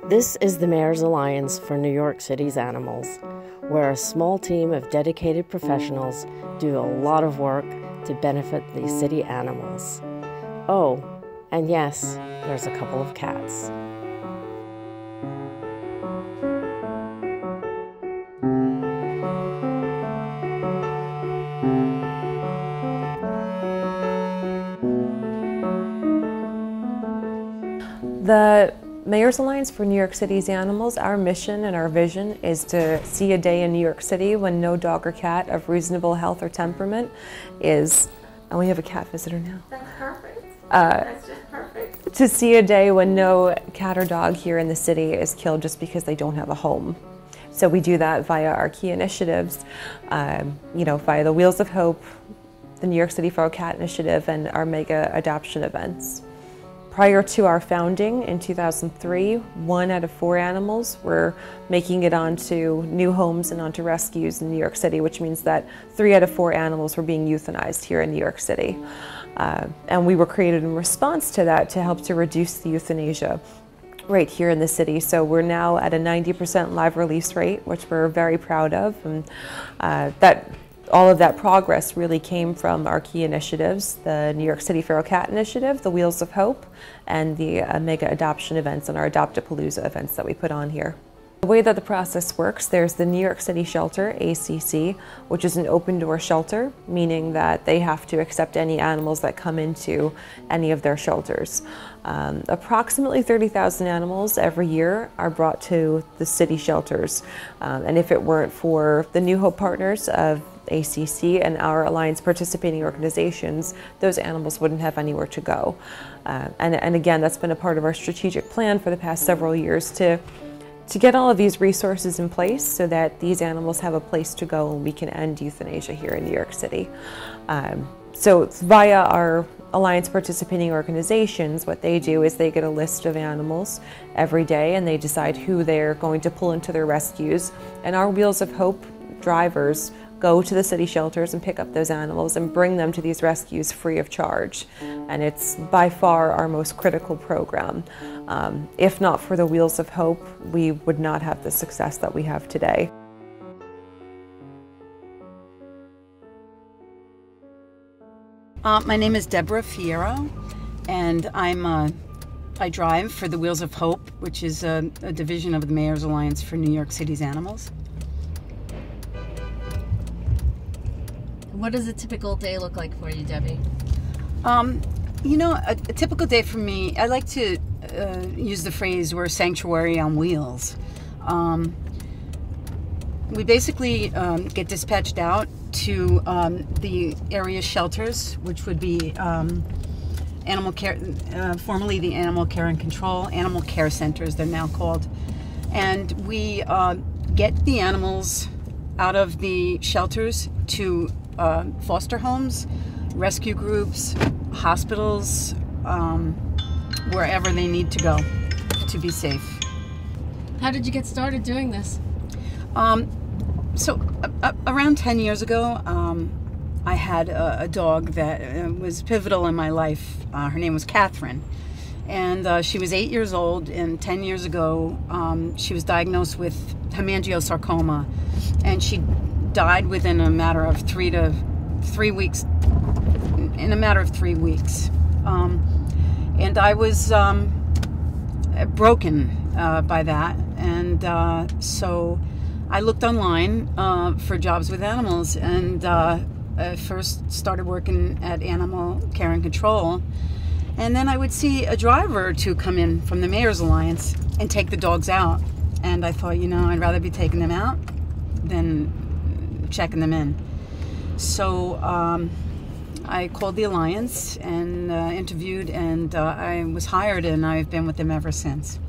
This is the Mayor's Alliance for New York City's Animals, where a small team of dedicated professionals do a lot of work to benefit the city animals. Oh, and yes, there's a couple of cats. The Mayor's Alliance for New York City's Animals, our mission and our vision is to see a day in New York City when no dog or cat of reasonable health or temperament is, and we have a cat visitor now. That's perfect. That's just perfect. To see a day when no cat or dog here in the city is killed just because they don't have a home. So we do that via our key initiatives, via the Wheels of Hope, the New York City Feral Cat Initiative, and our mega adoption events. Prior to our founding in 2003, 1 out of 4 animals were making it onto new homes and onto rescues in New York City, which means that 3 out of 4 animals were being euthanized here in New York City. And we were created in response to that to help to reduce the euthanasia rate here in the city. So we're now at a 90% live release rate, which we're very proud of. And all of that progress really came from our key initiatives, the New York City Feral Cat Initiative, the Wheels of Hope, and the mega adoption events and our Adopt-A-Palooza events that we put on here. The way that the process works, there's the New York City Shelter, ACC, which is an open door shelter, meaning that they have to accept any animals that come into any of their shelters. Approximately 30,000 animals every year are brought to the city shelters. And if it weren't for the New Hope partners of ACC and our Alliance participating organizations, those animals wouldn't have anywhere to go. And again, that's been a part of our strategic plan for the past several years to get all of these resources in place so that these animals have a place to go and we can end euthanasia here in New York City. So via our Alliance participating organizations, what they do is they get a list of animals every day and they decide who they're going to pull into their rescues. And our Wheels of Hope drivers go to the city shelters and pick up those animals and bring them to these rescues free of charge. And it's by far our most critical program. If not for the Wheels of Hope, we would not have the success that we have today. My name is Deborah Fierro, and I drive for the Wheels of Hope, which is a division of the Mayor's Alliance for New York City's Animals. What does a typical day look like for you, Debbie? A typical day for me, I like to use the phrase, we're a sanctuary on wheels. We basically get dispatched out to the area shelters, which would be animal care, formerly the Animal Care and Control, animal care centers, they're now called. And we get the animals out of the shelters to foster homes, rescue groups, hospitals, wherever they need to go to be safe. How did you get started doing this? Around 10 years ago, I had a dog that was pivotal in my life. Her name was Catherine. And she was 8 years old, and 10 years ago, she was diagnosed with hemangiosarcoma. And she died within a matter of 3 weeks. In a matter of 3 weeks. And I was broken by that. And so I looked online for jobs with animals, and I first started working at Animal Care and Control. And then I would see a driver or two come in from the Mayor's Alliance and take the dogs out. And I thought, I'd rather be taking them out than checking them in. So I called the Alliance and interviewed, and I was hired, and I've been with them ever since.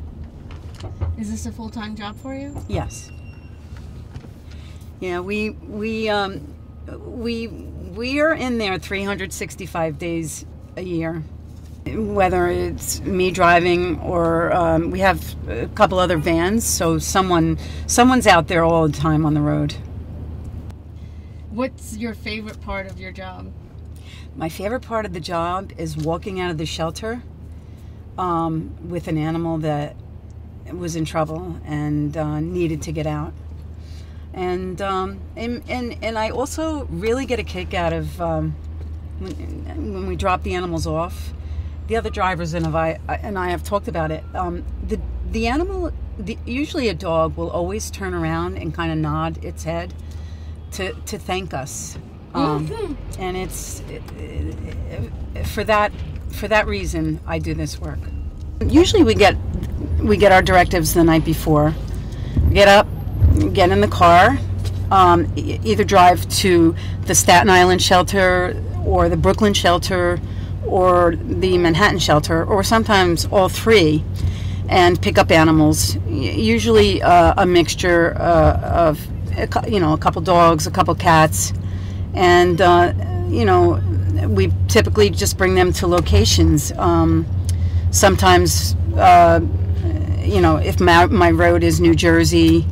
Is this a full-time job for you? Yes. Yeah, we are in there 365 days a year. Whether it's me driving or we have a couple other vans, so someone's out there all the time on the road. What's your favorite part of your job? My favorite part of the job is walking out of the shelter with an animal that was in trouble and needed to get out. And I also really get a kick out of when we drop the animals off. The other drivers and I have talked about it. The animal, usually a dog, will always turn around and kind of nod its head to thank us. And it's for that reason I do this work. Usually we get our directives the night before. Get up, get in the car, either drive to the Staten Island shelter or the Brooklyn shelter or the Manhattan shelter, or sometimes all three, and pick up animals. Usually a mixture of a couple dogs, a couple cats, and we typically just bring them to locations. Sometimes if my road is New Jersey,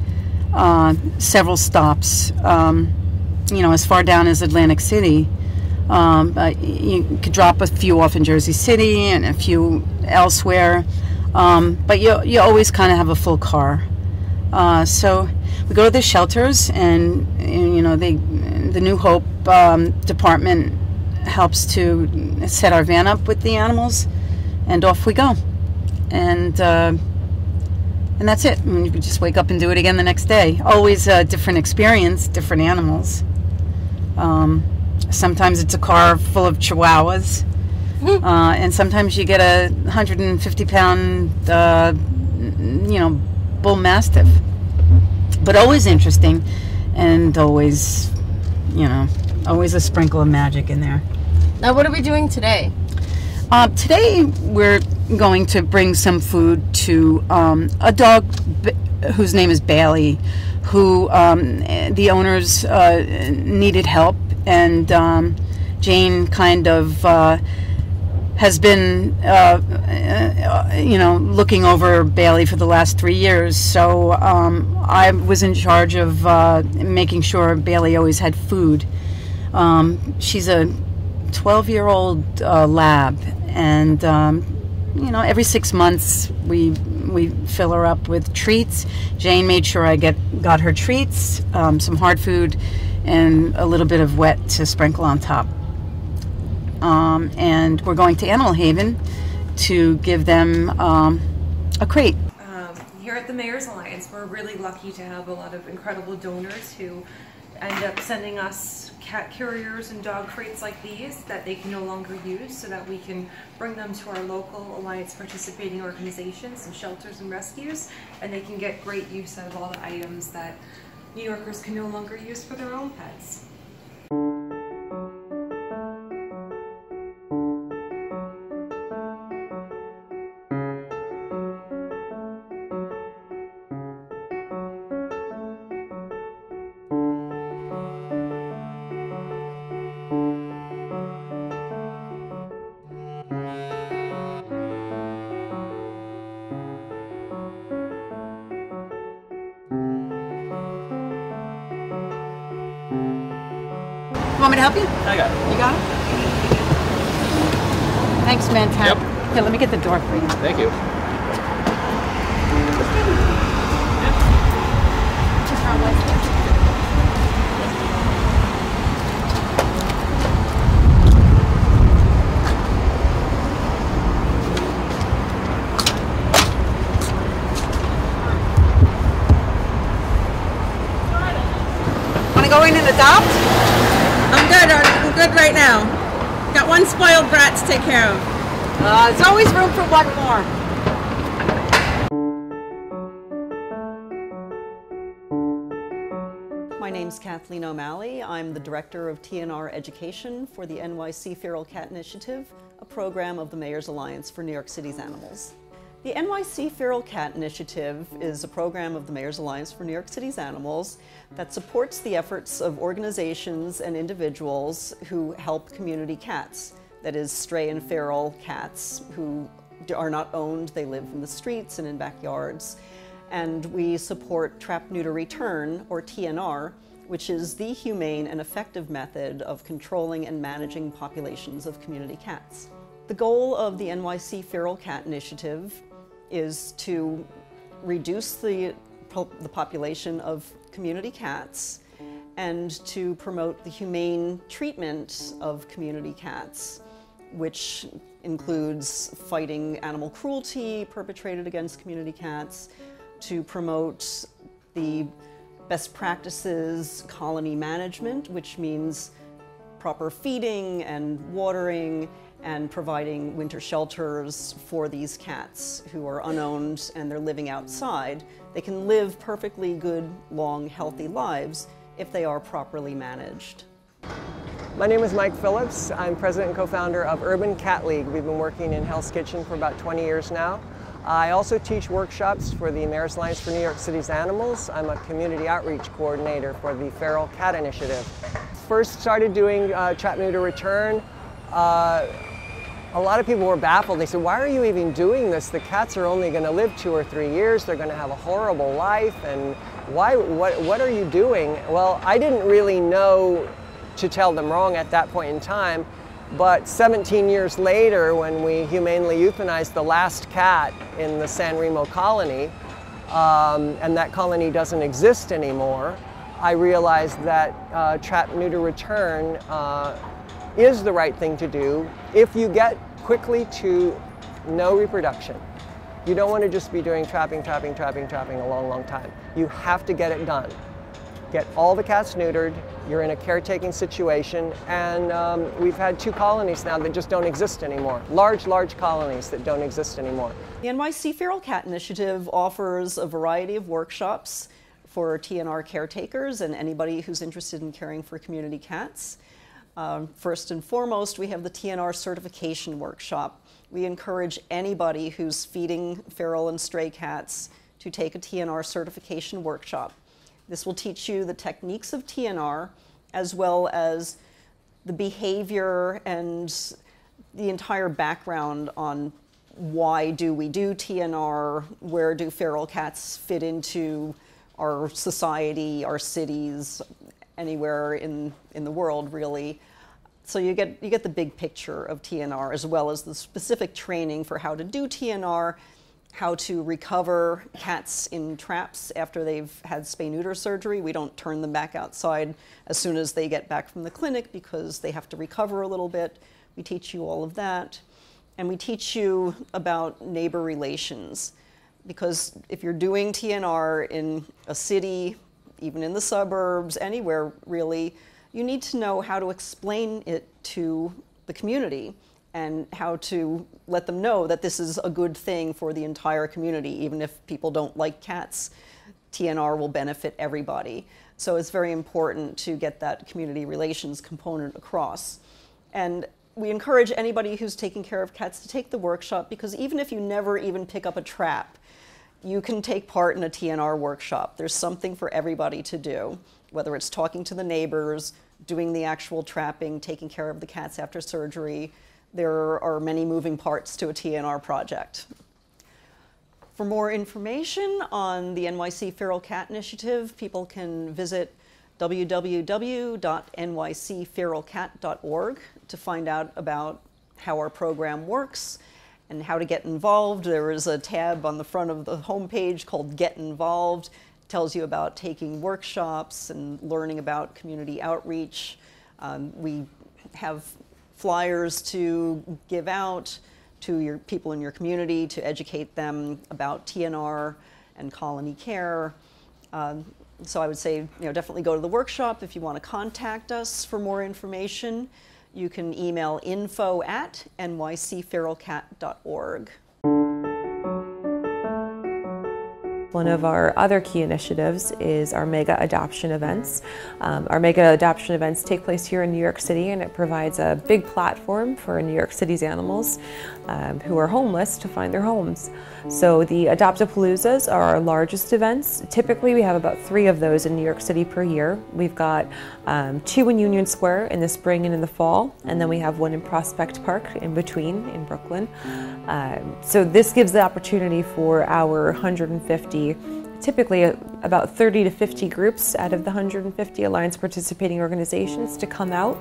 several stops, as far down as Atlantic City. You could drop a few off in Jersey City and a few elsewhere, but you always kind of have a full car. So we go to the shelters, and the New Hope department helps to set our van up with the animals, and off we go. And that's it. We just wake up and do it again the next day. Always a different experience, different animals. Sometimes it's a car full of chihuahuas, and sometimes you get a 150-pound, bull mastiff. But always interesting, and always a sprinkle of magic in there. Now, what are we doing today? Today we're going to bring some food to a dog whose name is Bailey, who the owners needed help, and Jane kind of has been looking over Bailey for the last 3 years. So I was in charge of making sure Bailey always had food. She's a 12-year-old lab, and every 6 months we fill her up with treats. Jane made sure I got her treats, some hard food, and a little bit of wet to sprinkle on top. And we're going to Animal Haven to give them a crate. Here at the Mayor's Alliance, we're really lucky to have a lot of incredible donors who end up sending us cat carriers and dog crates like these that they can no longer use, so that we can bring them to our local Alliance participating organizations and shelters and rescues, and they can get great use out of all the items that New Yorkers can no longer use for their own pets. You want me to help you? I got it. You got it? Thanks, man. Yep. Here, let me get the door for you. Thank you. Want to go in and adopt? I'm good. I'm good right now. Got one spoiled brat to take care of. There's always room for one more. My name's Kathleen O'Malley. I'm the Director of TNR Education for the NYC Feral Cat Initiative, a program of the Mayor's Alliance for New York City's Animals. The NYC Feral Cat Initiative is a program of the Mayor's Alliance for New York City's Animals that supports the efforts of organizations and individuals who help community cats, that is, stray and feral cats who are not owned, they live in the streets and in backyards. And we support Trap, Neuter, Return, or TNR, which is the humane and effective method of controlling and managing populations of community cats. The goal of the NYC Feral Cat Initiative is to reduce the population of community cats and to promote the humane treatment of community cats, which includes fighting animal cruelty perpetrated against community cats, to promote the best practices colony management, which means proper feeding and watering and providing winter shelters for these cats who are unowned and they're living outside. They can live perfectly good, long, healthy lives if they are properly managed. My name is Mike Phillips. I'm president and co-founder of Urban Cat League. We've been working in Hell's Kitchen for about 20 years now. I also teach workshops for the Mayor's Alliance for New York City's Animals. I'm a community outreach coordinator for the Feral Cat Initiative. First started doing trap, neuter, return. A lot of people were baffled. They said, why are you even doing this? The cats are only going to live 2 or 3 years. They're going to have a horrible life. And what are you doing? Well, I didn't really know to tell them wrong at that point in time. But 17 years later, when we humanely euthanized the last cat in the San Remo colony, and that colony doesn't exist anymore, I realized that trap, neuter, return is the right thing to do if you get quickly to no reproduction. You don't want to just be doing trapping a long, long time. You have to get it done. Get all the cats neutered, you're in a caretaking situation, and we've had 2 colonies now that just don't exist anymore. Large colonies that don't exist anymore. The NYC Feral Cat Initiative offers a variety of workshops for TNR caretakers and anybody who's interested in caring for community cats. First and foremost, we have the TNR certification workshop. We encourage anybody who's feeding feral and stray cats to take a TNR certification workshop. This will teach you the techniques of TNR as well as the behavior and the entire background on why do we do TNR, where do feral cats fit into our society, our cities, anywhere in the world, really. So you get the big picture of TNR as well as the specific training for how to do TNR, how to recover cats in traps after they've had spay-neuter surgery. We don't turn them back outside as soon as they get back from the clinic because they have to recover a little bit. We teach you all of that. And we teach you about neighbor relations, because if you're doing TNR in a city, even in the suburbs, anywhere really, you need to know how to explain it to the community and how to let them know that this is a good thing for the entire community. Even if people don't like cats, TNR will benefit everybody. So it's very important to get that community relations component across. And we encourage anybody who's taking care of cats to take the workshop, because even if you never even pick up a trap, you can take part in a TNR workshop. There's something for everybody to do, whether it's talking to the neighbors, doing the actual trapping, taking care of the cats after surgery. There are many moving parts to a TNR project. For more information on the NYC Feral Cat Initiative, people can visit www.nycferalcat.org to find out about how our program works and how to get involved. There is a tab on the front of the homepage called Get Involved. It tells you about taking workshops and learning about community outreach. We have flyers to give out to your people in your community to educate them about TNR and colony care. So I would say, definitely go to the workshop. If you want to contact us for more information, you can email info@nycferalcat.org. One of our other key initiatives is our mega adoption events. Our mega adoption events take place here in New York City, and it provides a big platform for New York City's animals who are homeless to find their homes. So the Adopt-A-Paloozas are our largest events. Typically we have about 3 of those in New York City per year. We've got 2 in Union Square in the spring and in the fall, and then we have 1 in Prospect Park in between in Brooklyn. So this gives the opportunity for our 150, typically about 30 to 50 groups out of the 150 Alliance participating organizations to come out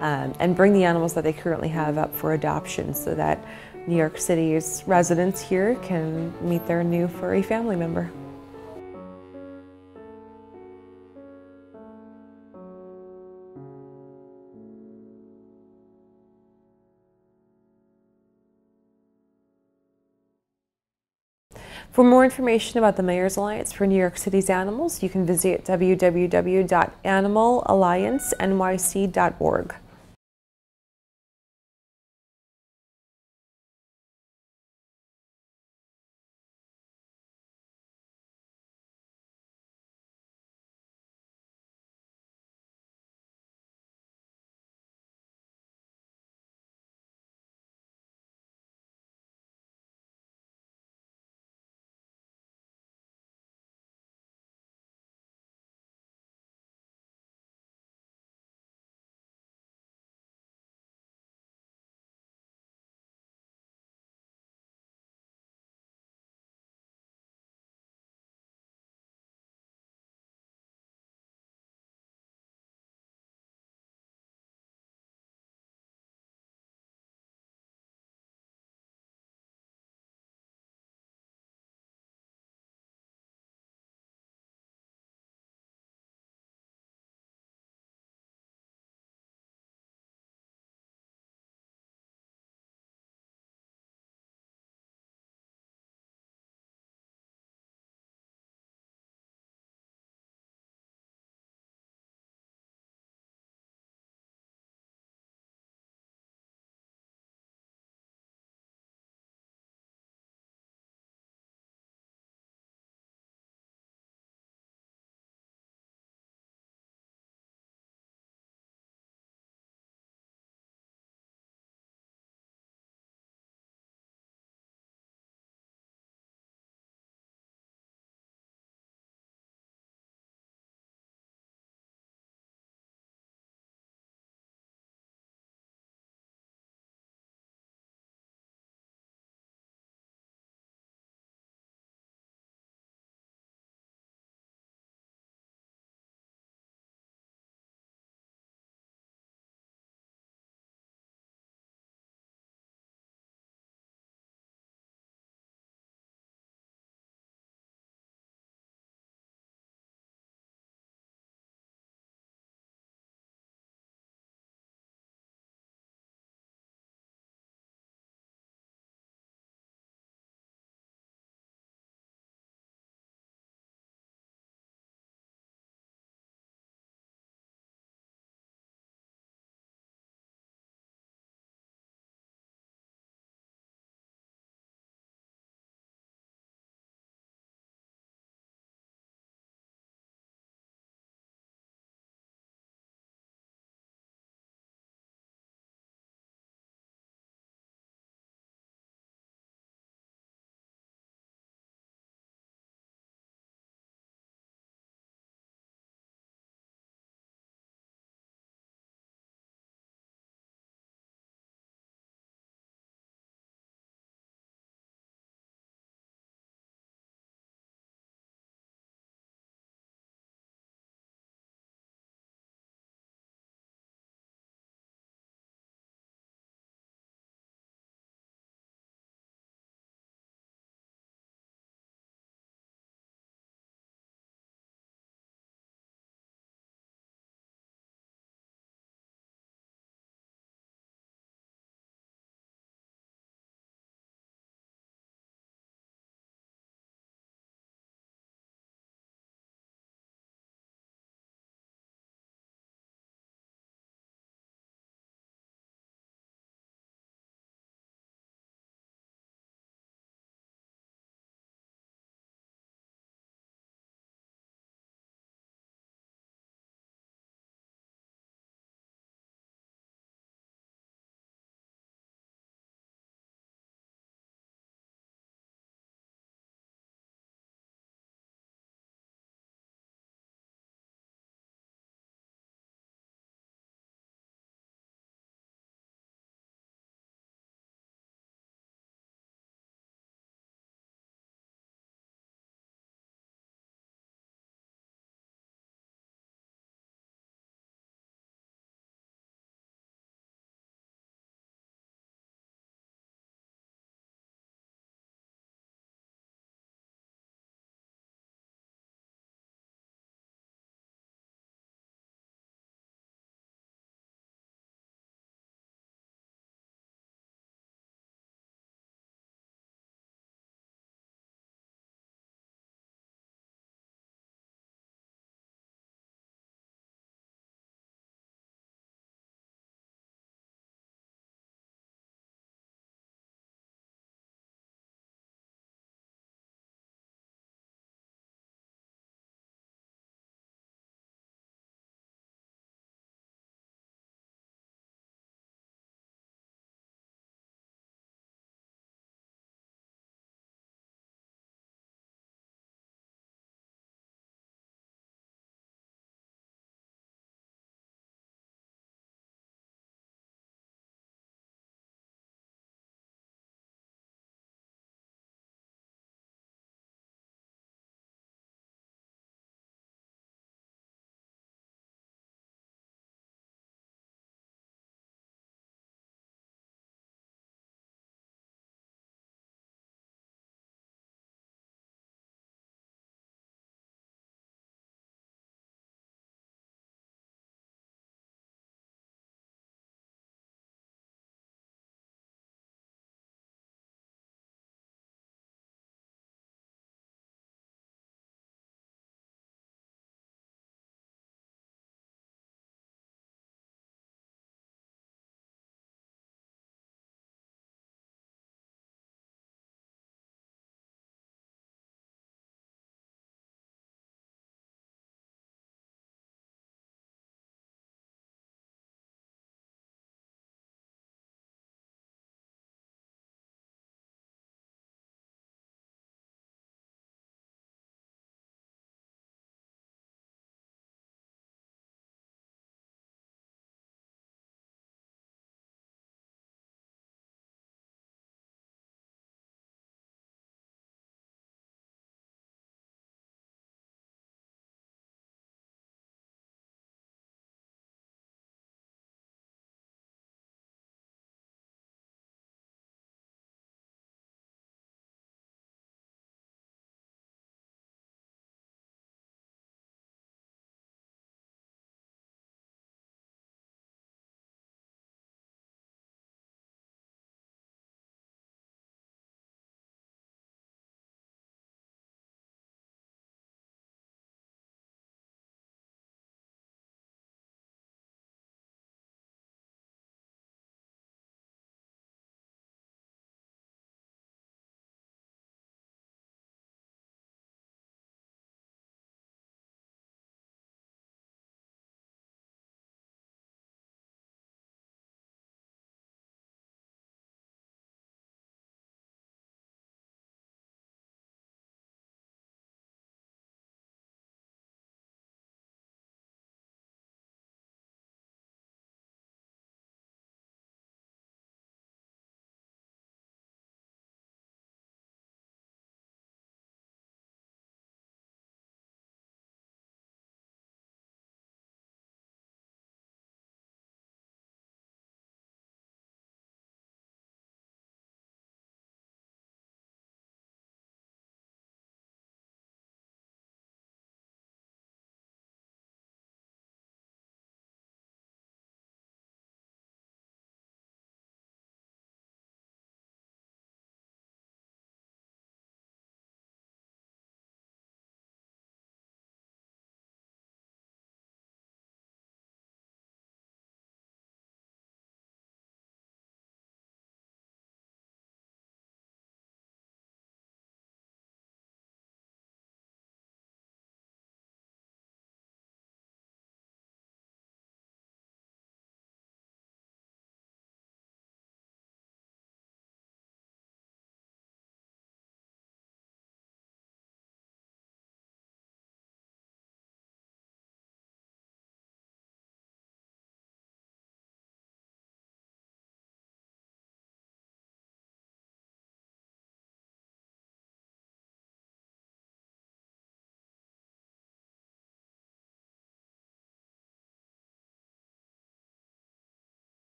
and bring the animals that they currently have up for adoption, so that New York City's residents here can meet their new furry family member. For more information about the Mayor's Alliance for New York City's Animals, you can visit www.animalalliancenyc.org.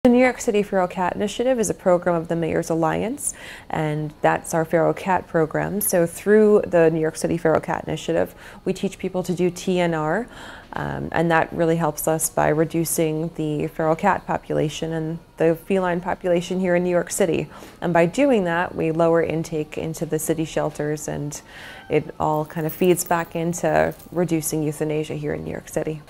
The New York City Feral Cat Initiative is a program of the Mayor's Alliance, and that's our feral cat program. So through the New York City Feral Cat Initiative, we teach people to do TNR, and that really helps us by reducing the feral cat population and the feline population here in New York City. And by doing that, we lower intake into the city shelters, and it all kind of feeds back into reducing euthanasia here in New York City.